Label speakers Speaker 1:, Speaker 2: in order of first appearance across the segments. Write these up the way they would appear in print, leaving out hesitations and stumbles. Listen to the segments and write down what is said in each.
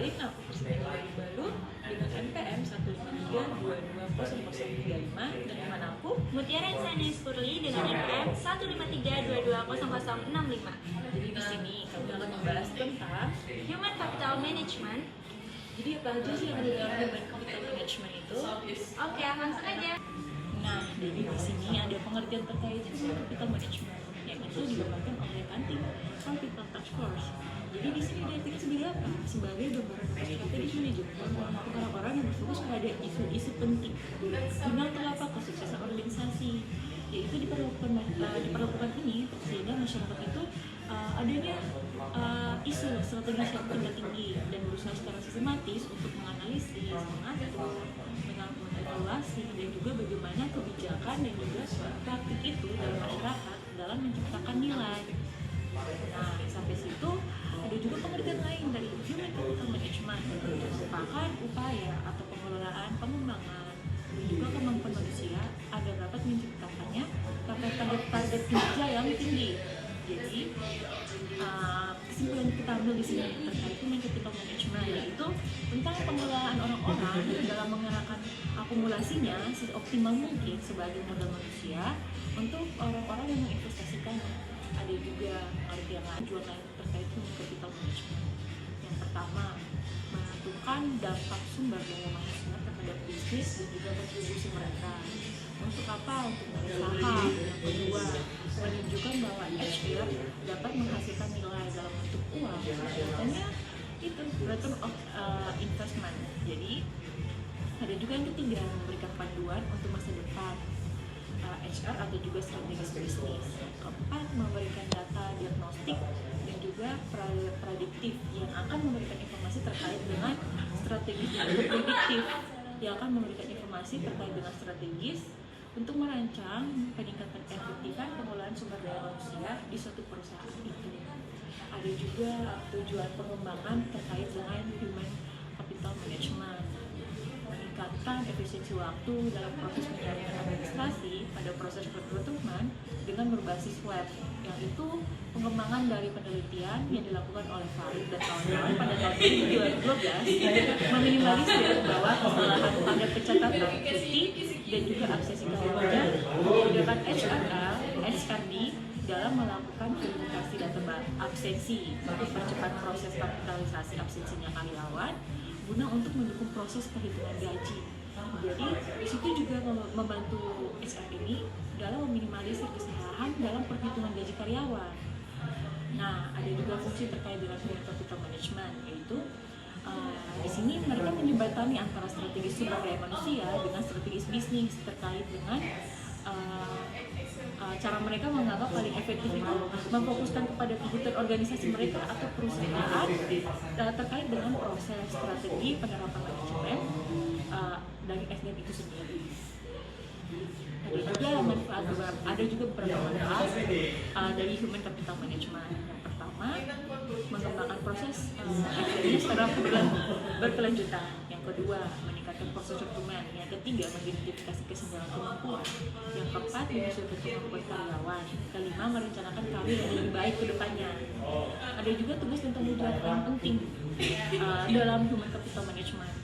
Speaker 1: kenalin, aku Priscilla baru dengan NPM 153220035 dan teman aku
Speaker 2: Mutiara Insani Spurli dengan NPM 153220065.
Speaker 1: Jadi di sini kami akan membahas tentang
Speaker 2: Human Capital Management.
Speaker 1: jadi apa aja sih yang ada dalam Human Capital Management itu?
Speaker 2: Oke, langsung aja.
Speaker 1: Nah, jadi di sini ada pengertian terkait Human Capital Management yang itu dilakukan oleh Kantin Capital Task Force. Jadi di sini diartikan sebagai apa? Sebagai gambaran strategis manajemen untuk orang-orang yang berfokus pada isu-isu penting guna untuk kesuksesan organisasi. Yaitu diperlakukan ini sehingga masyarakat itu adanya isu strategis yang tinggi dan berusaha secara sistematis untuk menganalisis, mengatur, mengevaluasi dan juga bagaimana kebijakan dan juga praktik itu dalam masyarakat dalam menciptakan nilai. Nah, sampai situ ada juga pengertian lain dari Human Capital Management yang merupakan upaya atau pengelolaan pengembangan dan juga kemampuan manusia agar dapat menciptakannya target kerja yang tinggi. Jadi kesimpulan kita ambil di sini terkait Human Capital Management yaitu tentang pengelolaan orang-orang dalam mengerahkan akumulasinya seoptimal mungkin sebagai modal manusia untuk orang-orang yang menginvestasikannya. Ada juga pengertian tujuan lain terkait Human Capital Management. Yang pertama, menentukan dampak sumber daya manusia terhadap bisnis dan juga kontribusi mereka. Untuk apa? Untuk berusaha. Yang kedua, menunjukkan bahwa HR dapat menghasilkan nilai dalam bentuk uang. Contohnya itu return of investment. Jadi ada juga yang ketiga, memberikan panduan untuk masa depan HR atau juga strategis bisnis. Keempat, memberikan data diagnostik dan juga prediktif yang akan memberikan informasi terkait dengan strategis dan prediktif yang akan memberikan informasi terkait dengan strategis untuk merancang peningkatan efektifan pengelolaan sumber daya manusia di suatu perusahaan itu. Ada juga tujuan pengembangan terkait dengan Human Capital Management, meningkatkan efisiensi waktu dalam proses pencarian administrasi pada proses rekrutmen dengan berbasis web, yang itu pengembangan dari penelitian yang dilakukan oleh Farid dan kawan-kawan pada tahun 2012 meminimalisir bahwa kesalahan pada pencatatan cuti dan juga absensi kerja menggunakan HRD dalam melakukan verifikasi data absensi untuk percepat proses kapitalisasi absensinya karyawan guna untuk mendukung proses perhitungan gaji. Jadi disitu juga membantu HR ini dalam meminimalisir kesalahan dalam perhitungan gaji karyawan. Nah, ada juga fungsi terkait dengan Human Capital Management, yaitu di sini mereka menjembatani antara strategis sumber daya manusia dengan strategis bisnis terkait dengan cara mereka menganggap paling efektif itu memfokuskan kepada kebutuhan organisasi mereka atau perusahaan terkait dengan proses strategi penerapan manajemen dari SDM itu sendiri. Ada juga beberapa manfaat dari Human Capital Management. Yang pertama, mengembangkan proses SDM secara berkelanjutan. Yang kedua, meningkatkan proses rekrutmen. Yang ketiga, mengidentifikasi kesenjangan kemampuan. Yang keempat, menyesuaikan kemampuan karyawan. Kelima, merencanakan karir yang lebih baik ke depannya. Ada juga tugas dan tanggung jawab yang penting dalam Human Capital Management,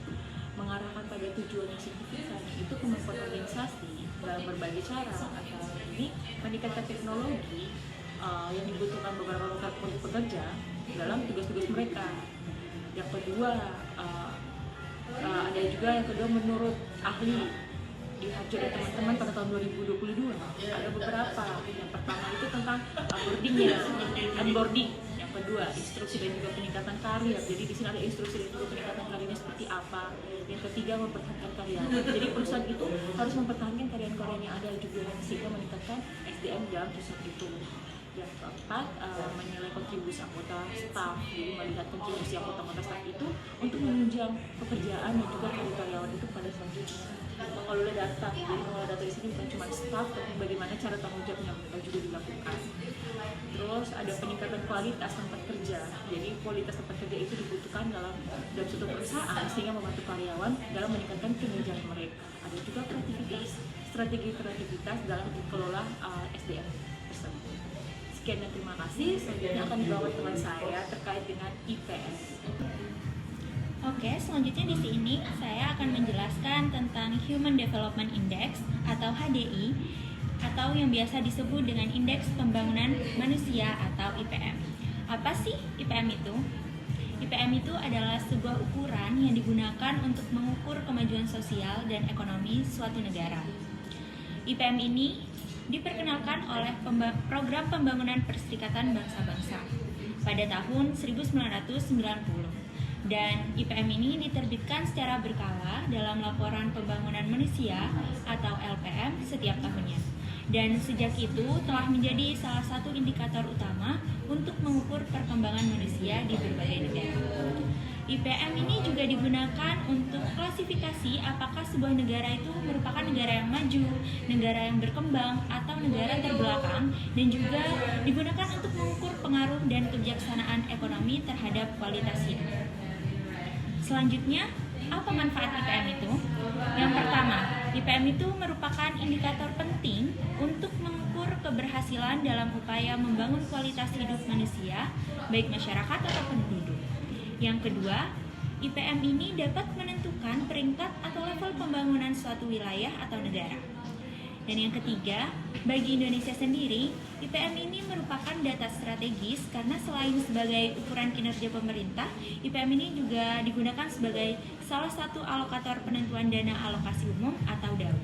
Speaker 1: mengarahkan pada tujuan yang signifikan, yaitu kemampuan organisasi dalam berbagai cara. Antara ini meningkatkan teknologi yang dibutuhkan beberapa pekerja dalam tugas-tugas mereka. Yang kedua, ada juga yang kedua menurut ahli dihajar oleh teman-teman pada tahun 2022 ada beberapa. Yang pertama itu tentang onboarding. Yang kedua, instruksi dan juga peningkatan karir. Jadi di sini ada instruksi dan juga peningkatan karirnya seperti apa. Yang ketiga, mempertahankan karyawan. Jadi perusahaan itu harus mempertahankan karyawan-karyawan yang ada juga sehingga meningkatkan SDM dalam perusahaan itu. Yang keempat, menilai kontribusi anggota staf. Jadi melihat kontribusi anggota staf itu untuk menunjang pekerjaan dan juga karir karyawan itu pada selanjutnya. Mengelola data. Jadi mengelola data di sini bukan cuma staf, tapi bagaimana cara tanggung jawabnya mereka juga dilakukan. Terus ada peningkatan kualitas tempat kerja. Jadi kualitas tempat kerja itu dibutuhkan dalam suatu perusahaan sehingga membantu karyawan dalam meningkatkan kinerja mereka. Ada juga strategi kreativitas dalam mengelola SDM tersebut. Sekian dan terima kasih. Selanjutnya akan dibawa teman saya terkait dengan IPS.
Speaker 2: Oke, selanjutnya di sini saya akan menjelaskan tentang Human Development Index atau HDI atau yang biasa disebut dengan Indeks Pembangunan Manusia atau IPM. Apa sih IPM itu? IPM itu adalah sebuah ukuran yang digunakan untuk mengukur kemajuan sosial dan ekonomi suatu negara. IPM ini diperkenalkan oleh Program Pembangunan Perserikatan Bangsa-Bangsa pada tahun 1990. Dan IPM ini diterbitkan secara berkala dalam Laporan Pembangunan Manusia atau LPM setiap tahunnya. Dan sejak itu telah menjadi salah satu indikator utama untuk mengukur perkembangan manusia di berbagai negara. IPM ini juga digunakan untuk klasifikasi apakah sebuah negara itu merupakan negara yang maju, negara yang berkembang, atau negara terbelakang, dan juga digunakan untuk mengukur pengaruh dan kebijaksanaan ekonomi terhadap kualitas hidup. Selanjutnya, apa manfaat IPM itu? Yang pertama, IPM itu merupakan indikator penting untuk mengukur keberhasilan dalam upaya membangun kualitas hidup manusia, baik masyarakat atau penduduk. Yang kedua, IPM ini dapat menentukan peringkat atau level pembangunan suatu wilayah atau negara. Dan yang ketiga, bagi Indonesia sendiri, IPM ini merupakan data strategis karena selain sebagai ukuran kinerja pemerintah, IPM ini juga digunakan sebagai salah satu alokator penentuan dana alokasi umum atau DAU.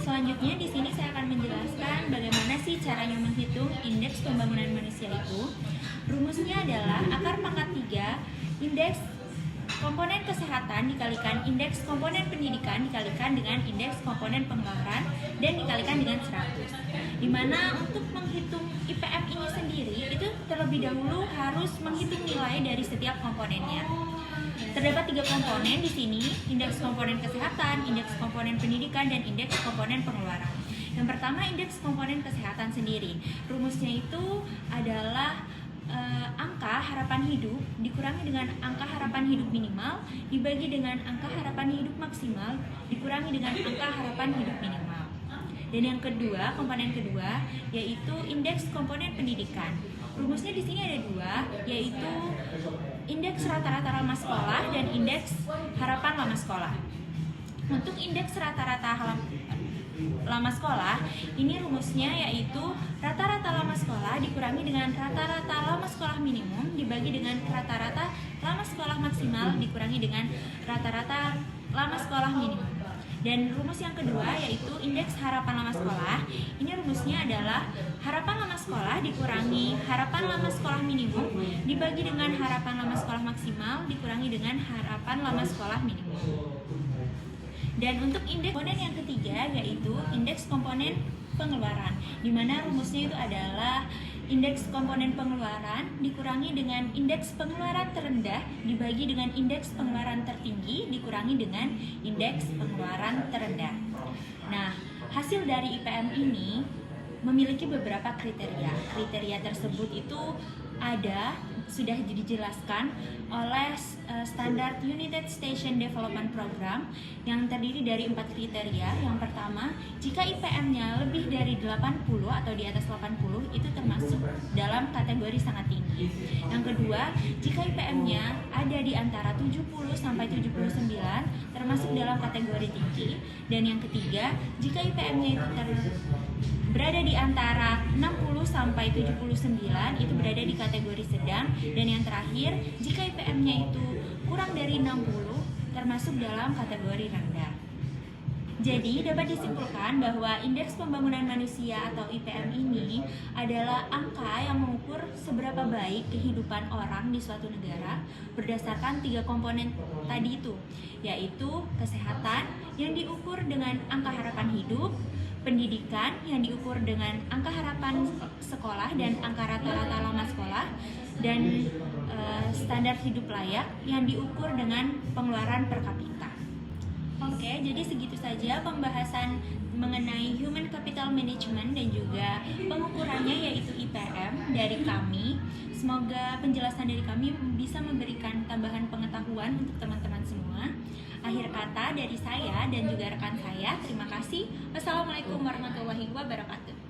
Speaker 2: Selanjutnya di sini saya akan menjelaskan bagaimana sih caranya menghitung indeks pembangunan manusia itu. Rumusnya adalah akar pangkat 3 indeks komponen kesehatan dikalikan indeks komponen pendidikan dikalikan dengan indeks komponen pengeluaran dan dikalikan dengan 100. Dimana untuk menghitung IPM ini sendiri itu terlebih dahulu harus menghitung nilai dari setiap komponennya. Terdapat 3 komponen di sini, indeks komponen kesehatan, indeks komponen pendidikan, dan indeks komponen pengeluaran. Yang pertama, indeks komponen kesehatan sendiri. Rumusnya itu adalah angka harapan hidup dikurangi dengan angka harapan hidup minimal dibagi dengan angka harapan hidup maksimal dikurangi dengan angka harapan hidup minimal. Dan yang kedua, komponen kedua yaitu indeks komponen pendidikan. Rumusnya di sini ada 2, yaitu indeks rata-rata lama sekolah dan indeks harapan lama sekolah. Untuk indeks rata-rata lama sekolah, ini rumusnya yaitu rata-rata lama sekolah dikurangi dengan rata-rata lama sekolah minimum dibagi dengan rata-rata lama sekolah maksimal dikurangi dengan rata-rata lama sekolah minimum. Dan rumus yang kedua yaitu indeks harapan lama sekolah. Ini rumusnya adalah harapan lama sekolah dikurangi harapan lama sekolah minimum dibagi dengan harapan lama sekolah maksimal dikurangi dengan harapan lama sekolah minimum. Dan untuk indeks komponen yang ketiga yaitu indeks komponen pengeluaran, di mana rumusnya itu adalah indeks komponen pengeluaran dikurangi dengan indeks pengeluaran terendah dibagi dengan indeks pengeluaran tertinggi dikurangi dengan indeks pengeluaran terendah. Nah, hasil dari IPM ini memiliki beberapa kriteria. Kriteria tersebut itu sudah dijelaskan oleh Standard United Station Development Program yang terdiri dari 4 kriteria. Yang pertama, jika IPM-nya lebih dari 80 atau di atas 80 itu termasuk dalam kategori sangat tinggi. Yang kedua, jika IPM-nya ada di antara 70 sampai 79 termasuk dalam kategori tinggi. Dan yang ketiga, jika IPM-nya itu berada di antara 60 sampai 79 itu berada di kategori sedang. Dan yang terakhir, jika IPM-nya itu kurang dari 60 termasuk dalam kategori rendah. Jadi dapat disimpulkan bahwa indeks pembangunan manusia atau IPM ini adalah angka yang mengukur seberapa baik kehidupan orang di suatu negara berdasarkan 3 komponen tadi itu, yaitu kesehatan yang diukur dengan angka harapan hidup, pendidikan yang diukur dengan angka harapan sekolah dan angka rata-rata lama sekolah, dan standar hidup layak yang diukur dengan pengeluaran per kapita. Oke, jadi segitu saja pembahasan mengenai Human Capital Management dan juga pengukurannya yaitu IPM dari kami. Semoga penjelasan dari kami bisa memberikan tambahan pengetahuan untuk teman-teman semua. Akhir kata dari saya dan juga rekan saya, terima kasih. Wassalamualaikum warahmatullahi wabarakatuh.